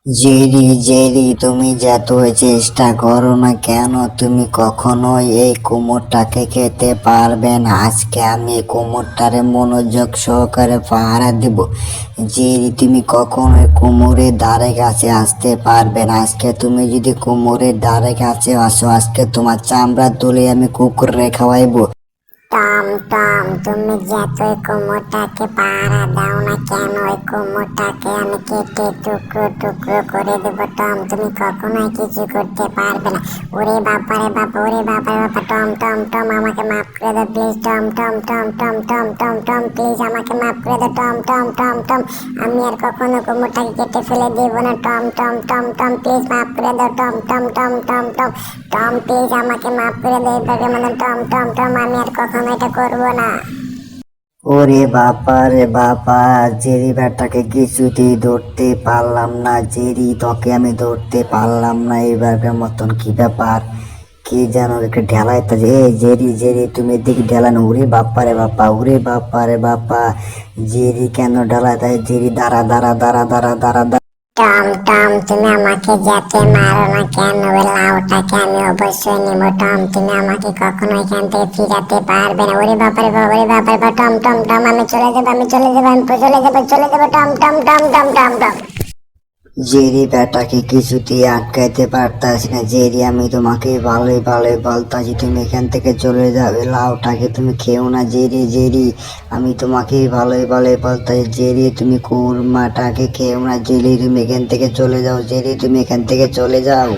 Jerry Jerry, তুমি যতই চেষ্টা করো না কেন তুমি কখনোই এই কুমোরটাকে খেতে পারবে না। আজকে আমি এই কুমোরটারে মনোযোগ সহকারে পাহারা দিব। জেরি, তুমি কখনোই কুমোরের ধারে কাছে আসতে পারবে না। আজকে তুমি যদি কুমোরের ধারে কাছে আসো, আজকে তোমার চামড়া তুলে আমি কুকুরে খাওয়াইবো। টম টম, তুমি যতই কুমোরটাকে পাহারা দাও না কেন ওই কুমোরটাকে আমি কেটে টুকরো টুকরো করে দেব। টম, তুমি কখনোই কিছু করতে পারবে না। ওরে বাবা রে বাবা, ওরে বাবা রে বাবা। টম টম টম, আমাকে মাফ করে দাও please. Tom Tom Tom Tom Tom Tom Tom, please আমাকে মাফ করে দাও। টম টম টম টম, আমি আর কখনো কুমোরটাকে কেটে ফেলে দেবো না। Tom Tom Tom Tom, please মাফ করে দাও। Tom Tom Tom Tom Tom Tom, please আমাকে মাফ করে দাও এবারের মতন। টম টম টম, আমি আর কখনো এটা করবো না। ওরে বাবা রে বাবা, জেরি ব্যাটাকে কিছুতেই ধরতে পারলাম না। জেরি, তোকে আমি ধরতে পারলাম না এইবারের মতন। কি ব্যাপার, কি যেন একটা ঢেলাইতে যে জেরি জেরি তুমি এদিকে ঢেলানো। ওরে বাপ্পা রে বাপ্পা, ওরে বাপ্পা রে বাপ্পা, জেরি কেন ঢেলাইতে? জেরি দাঁড়া দাঁড়া দাঁড়া দাঁড়া দাঁড়া দাঁড়া। টম টম, তুমি আমাকে যেতে মারো না কেন, ওই লাউটাকে আমি অবশ্যই নেব। টম, তুমি আমাকে কখনো এখান থেকে ফিরাতে পারবে না। ওরে বাবারে বাবা, ওরে বাবারে বাবা। টম টম টম, আমি চলে যাবো, আমি চলে যাবো, আমি চলে যাবো, চলে যাবো। Tom Tom Tom Tom Tom Tom. Jerry ব্যাটাকে কিছুতেই আটকাইতে পারতাছি না। জেরি, আমি তোমাকে ভালোই ভালোই বলতাছি তুমি এখান থেকে চলে যাবে, লাউটাকে তুমি খেও না। জেরি জেরি, আমি তোমাকে ভালোই ভালোই বলতাছি জেরি তুমি কুরমাটাকে খেও না। জেরি, তুমি এখান থেকে চলে যাও। জেরি, তুমি এখান থেকে চলে যাও।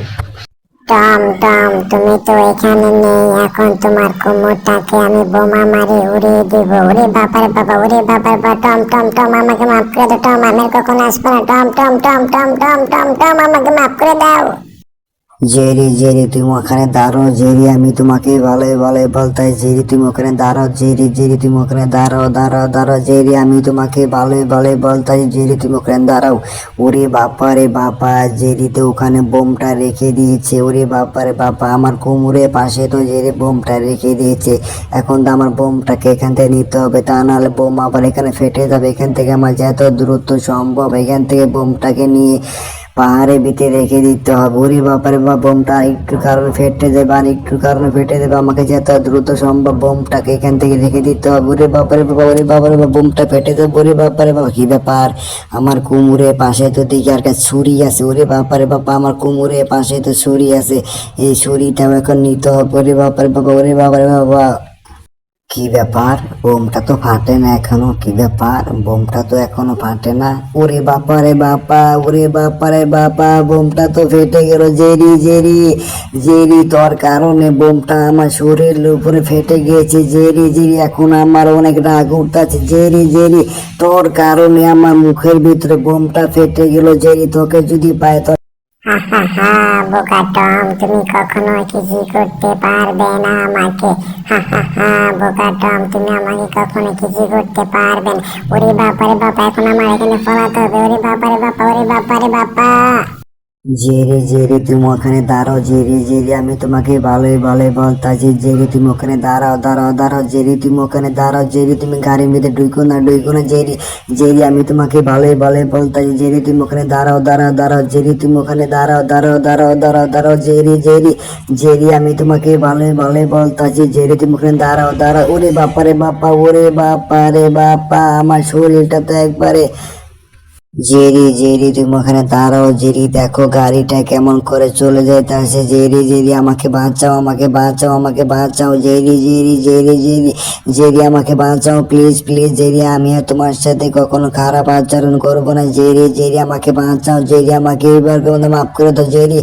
টম টম, তুমি তো এখানে নেই, এখন তোমার কুমোরটাকে আমি বোমা মারে উড়িয়ে দিব। ওরে বাবার বাবা, ওরে বাবার বাবা। টম টম টম, আমাকে মাফ করে দাও। টম, আমি আর কখনো আসবো না। Tom Tom Tom Tom Tom Tom Tom, আমাকে মাফ করে দাও। জেরি জেরি, তুমি ওখানে দাঁড়াও। জেরি, আমি তোমাকে ভালোই ভালোই বলতাই। জেরি, তুমি ওখানে দাঁড়াও। জেরি জেরি, তুমি ওখানে দাঁড়াও দাঁড়াও দাঁড়াও। জেরি, আমি তোমাকে ভালোই ভালোই বলতাই। জেরি, তুমি ওখানে দাঁড়াও। ওরে বাবা রে বাবা, জেরি তো ওখানে বোমটা রেখে দিয়েছে। ওরে বাবা রে বাবা, আমার কোমরের পাশে তো জেরি বোমটা রেখে দিয়েছে। এখন তো আমার বোমটাকে এখান থেকে নিতে হবে, তা নাহলে বোম আবার এখানে ফেটে যাবে। এখান থেকে আমার যত দ্রুত সম্ভব এখান থেকে বোমটাকে নিয়ে পাহাড়ের ভিতরে রেখে দিতে হবে। ওরে বাপারে বা, বোমটা একটু কারণে ফেটে যাবে, আর একটু কারণে ফেটে যাবে। আমাকে যত দ্রুত সম্ভব বোমটাকে এখান থেকে রেখে দিতে হবে। ওরে বাপারে বাবা, ওরে বাবারে বাবা, বোমটা ফেটে যাবে। ওরে বাপারে বাবা, কি ব্যাপার, আমার কুমুরের পাশে তো দেখি আর কাছে ছুরি আছে। ওরে বাপারে বাবা, আমার কুমুরের পাশে তো ছুরি আছে। এই ছুরিটাও এখন নিতে হবে। ওরে বাপারে বাবা, ওরে বাবারে বাবা, কি ব্যাপার, বোমটা তো ফাটে না এখনো? কি ব্যাপার, বোমটা তো এখনো ফাটে না? ওরে বাবা রে বাবা, ওরে বাবা রে বাবা, বোমটা তো ফেটে গেল। জেরি জেরি জেরি, তোর কারণে বোমটা আমার শরীরের উপরে ফেটে গিয়েছে। জেরি জেরি, এখন আমার অনেক রাগ উঠতেছে। জেরি জেরি, তোর কারণে আমার মুখের ভিতরে বোমটা ফেটে গেল। জেরি, তোকে যদি পাই তো। হা হা হা, বোকা টম, তুমি কখনো কিছু করতে পারবে না আমাকে। হা হা হা, বোকা টম, তুমি আমাকে কখনো কিছু করতে পারবে না। ওরে বাবারে বাবা, এখন আমার এখানে পলাতে হবে। ওরে বাবারে বাবা, ওরে বাবারে বাবা। জেরি জেরি, তুমি ওখানে দাঁড়াও। জেরি জেরি, আমি তোমাকে ভালোই ভালোই বলতাছি। জেরি, তুমি ওখানে দাঁড়াও দাঁড়াও দাঁড়াও। জেরি, তুমি ওখানে দাঁড়াও। জেরি, তুমি গাড়ির মধ্যে ঢুকো না ঢুকো না। জেরি জেরি, আমি তোমাকে ভালোই ভালোই বলতাছি। জেরি, তুমি ওখানে দাঁড়াও দাঁড়াও দাঁড়াও। জেরি, তুমি ওখানে দাঁড়াও দাঁড়াও দাঁড়াও দাঁড়াও দাঁড়াও। জেরি জেরি জেরি, আমি তোমাকে ভালোই ভালোই বলতাছি। জেরি, তুমি ওখানে দাঁড়াও দাঁড়াও। ওরে বাপা রে বাপা, ওরে বাপা রে বাপা, আমার শরীরটা তো একবারে। জেরি জেরি, তুমি ওখানে দাঁড়াও। জেরি, দেখো গাড়িটা কেমন করে চলে যাইতেছে। জেরি জেরি, আমাকে বাঁচাও, আমাকে বাঁচাও, আমাকে বাঁচাও। Jerry Jerry Jerry Jerry Jerry, আমাকে বাঁচাও প্লিজ প্লিজ। জেরি, আমি আর তোমার সাথে কখনো খারাপ আচরণ করবো না। জেরি জেরি, আমাকে বাঁচাও। জেরি, আমাকে এইবারকার মতো মাফ করে দাও। জেরি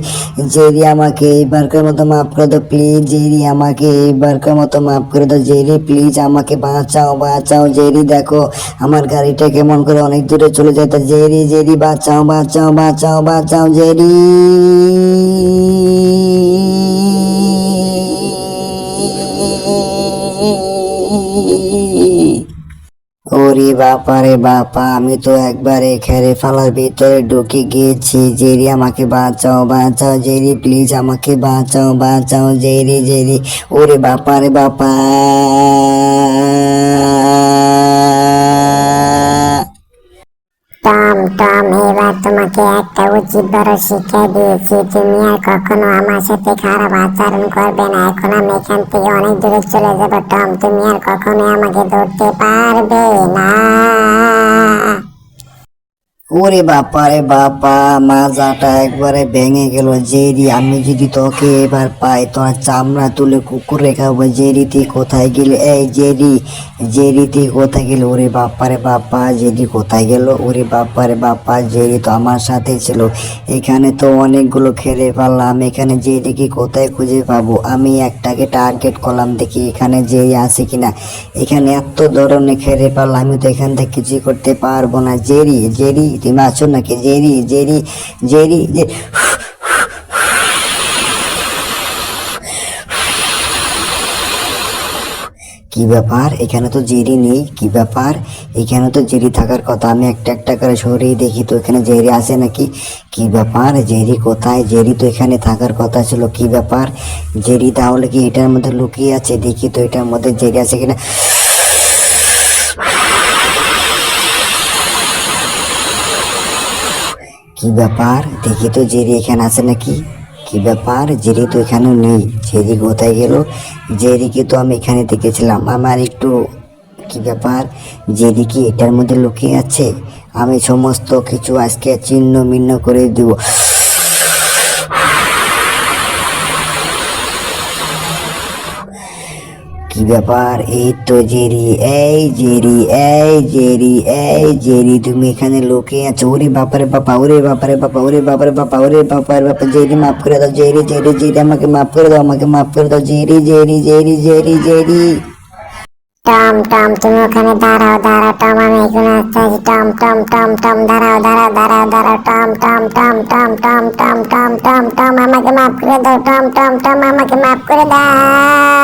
জেরি, আমাকে এইবারকার মতো মাফ করে দাও প্লিজ। জেরি, আমাকে এইবারকার মতো মাফ করে দাও। জেরি প্লিজ, আমাকে বাঁচাও বাঁচাও। জেরি, দেখো আমার গাড়িটা কেমন করে অনেক দূরে চলে যেতে। জেরি জেরি, বাঁচাও বাঁচাও বাঁচাও বাঁচাও। জেরি, ওরে বাবা রে বাবা, আমি তো একবারে খেরে ফালার ভিতরে ঢুকে গিয়েছি। জেরি, আমাকে বাঁচাও বাঁচাও। জেরি প্লিজ, আমাকে বাঁচাও বাঁচাও। জেরি জেরি, ওরে বাবা রে বাবা। টম টম, এবার তোমাকে তোমাকে একটা উচিত বড় শিক্ষা দিয়েছি, তুমি আর কখনো আমার সাথে খারাপ আচরণ করবে না। এখন আমি এখান থেকে অনেক দূরে চলে যাবো টম, তুমি আর কখনোই আমাকে ধরতে পারবে না। ওরে বাবা রে বাবা, মাজাটা একবারে ভেঙে গেল। জেরি, আমি যদি তোকে এবার পাই তোর চামড়া তুলে কুকুরে খাবো। জেরি তুই কোথায় গেলি? এই জেরি, জেরি তুই কোথায় গেলি? ওরে বাপ্পা রে বাপ্পা, জেরি কোথায় গেল? ওরে বাপ্পা রে বাপ্পা, জেরি তো আমার সাথে ছিল। এখানে তো অনেকগুলো খেলে পারলাম, এখানে জেরিকে কোথায় খুঁজে পাবো? আমি একটাকে টার্গেট করলাম, দেখি এখানে জেরি আছে কিনা। এখানে এত ধরনের খেলে পারলাম, আমি তো এখান থেকে কিছুই করতে পারবো না। জেরি, জেরি তুমি আছো নাকি? জেরি, জেরি, জেরি, কি ব্যাপার? এখানে তো জেরি নেই, কি ব্যাপার? এখানে তো জেরি থাকার কথা, আমি একটা একটা করে সরিয়ে দেখি তো এখানে জেরি আছে নাকি। কি ব্যাপার? জেরি কোথায়? জেরি তো এখানে থাকার কথা ছিল, কি ব্যাপার? জেরি তাহলে কি এটার মধ্যে লুকিয়ে আছে? দেখি তো এটার মধ্যে জেরি আছে কিনা। কি ব্যাপার? দেখি তো জেরি এখানে আছে নাকি। কি ব্যাপার? জেরি তো এখানে নেই, জেরি কোথায় গেল? জেরিকে তো আমি এখানে দেখেছিলাম, আমার একটু কি ব্যাপার? জেরি কি এটার মধ্যে লুকিয়ে আছে? আমি সমস্ত কিছু আজকে ছিন্ন ভিন্ন করে দিব। কি ব্যাপার? এই তো জেরি, এই জেরি, এই জেরি, এই জেরি তুমি এখানে লুকিয়ে আছো। ওরে বাপারে বাপা, ওরে বাপারে বাপা, ওরে বাপারে বাপা, ওরে বাপারে বাপা। জেরি মাফ করে দাও, জেরি, জেরি, জেরি আমাকে মাফ করে দাও, আমাকে মাফ করে দাও। Jerry, Jerry, Jerry, Jerry, Jerry. Tom Tom তুমি ওখানে দাঁড়াও, দাঁড়াও টম, আমি এখানে আসতে আছি। টম টম টম টম দাঁড়াও, দাঁড়াও, দাঁড়াও, দাঁড়াও। Tom Tom Tom Tom Tom Tom Tom Tom Tom আমাকে মাফ করে দাও। টম টম টম আমাকে মাফ করে দাও।